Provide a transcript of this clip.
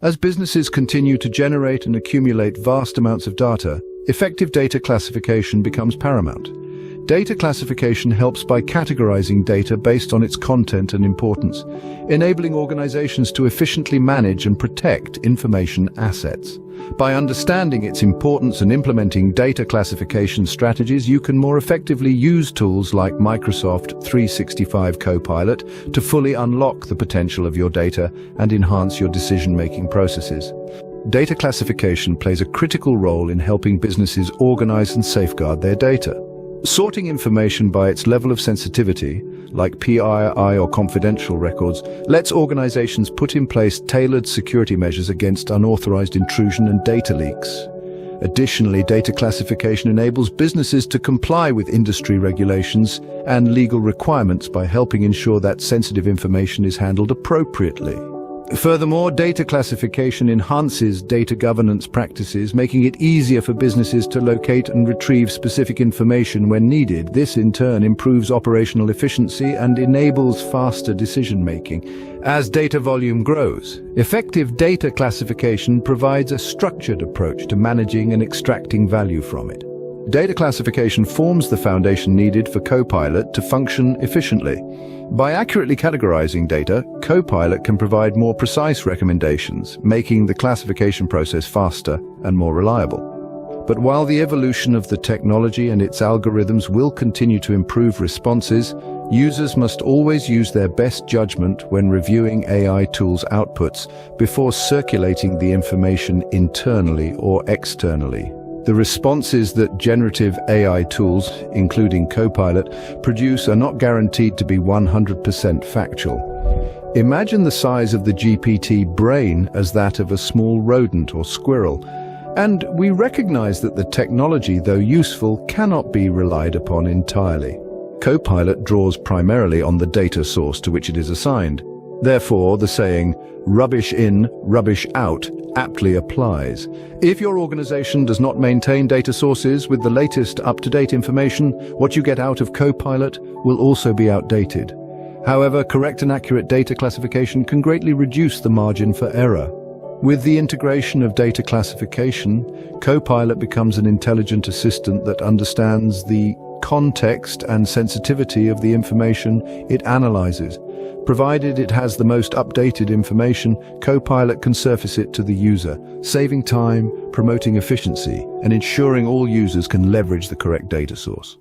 As businesses continue to generate and accumulate vast amounts of data, effective data classification becomes paramount. Data classification helps by categorizing data based on its content and importance, enabling organizations to efficiently manage and protect information assets. By understanding its importance and implementing data classification strategies, you can more effectively use tools like Microsoft 365 Copilot to fully unlock the potential of your data and enhance your decision-making processes. Data classification plays a critical role in helping businesses organize and safeguard their data. Sorting information by its level of sensitivity, like PII or confidential records, lets organizations put in place tailored security measures against unauthorized intrusion and data leaks. Additionally, data classification enables businesses to comply with industry regulations and legal requirements by helping ensure that sensitive information is handled appropriately. Furthermore, data classification enhances data governance practices, making it easier for businesses to locate and retrieve specific information when needed. This, in turn, improves operational efficiency and enables faster decision-making. As data volume grows, effective data classification provides a structured approach to managing and extracting value from it. Data classification forms the foundation needed for Copilot to function efficiently. By accurately categorizing data, Copilot can provide more precise recommendations, making the classification process faster and more reliable. But while the evolution of the technology and its algorithms will continue to improve responses, users must always use their best judgment when reviewing AI tools' outputs before circulating the information internally or externally. The responses that generative AI tools, including Copilot, produce are not guaranteed to be 100% factual. Imagine the size of the GPT brain as that of a small rodent or squirrel, and we recognize that the technology, though useful, cannot be relied upon entirely. Copilot draws primarily on the data source to which it is assigned. Therefore, the saying, "rubbish in, rubbish out," aptly applies. If your organization does not maintain data sources with the latest up-to-date information, what you get out of Copilot will also be outdated. However, correct and accurate data classification can greatly reduce the margin for error. With the integration of data classification, Copilot becomes an intelligent assistant that understands the context and sensitivity of the information it analyzes. Provided it has the most updated information, Copilot can surface it to the user, saving time, promoting efficiency, and ensuring all users can leverage the correct data source.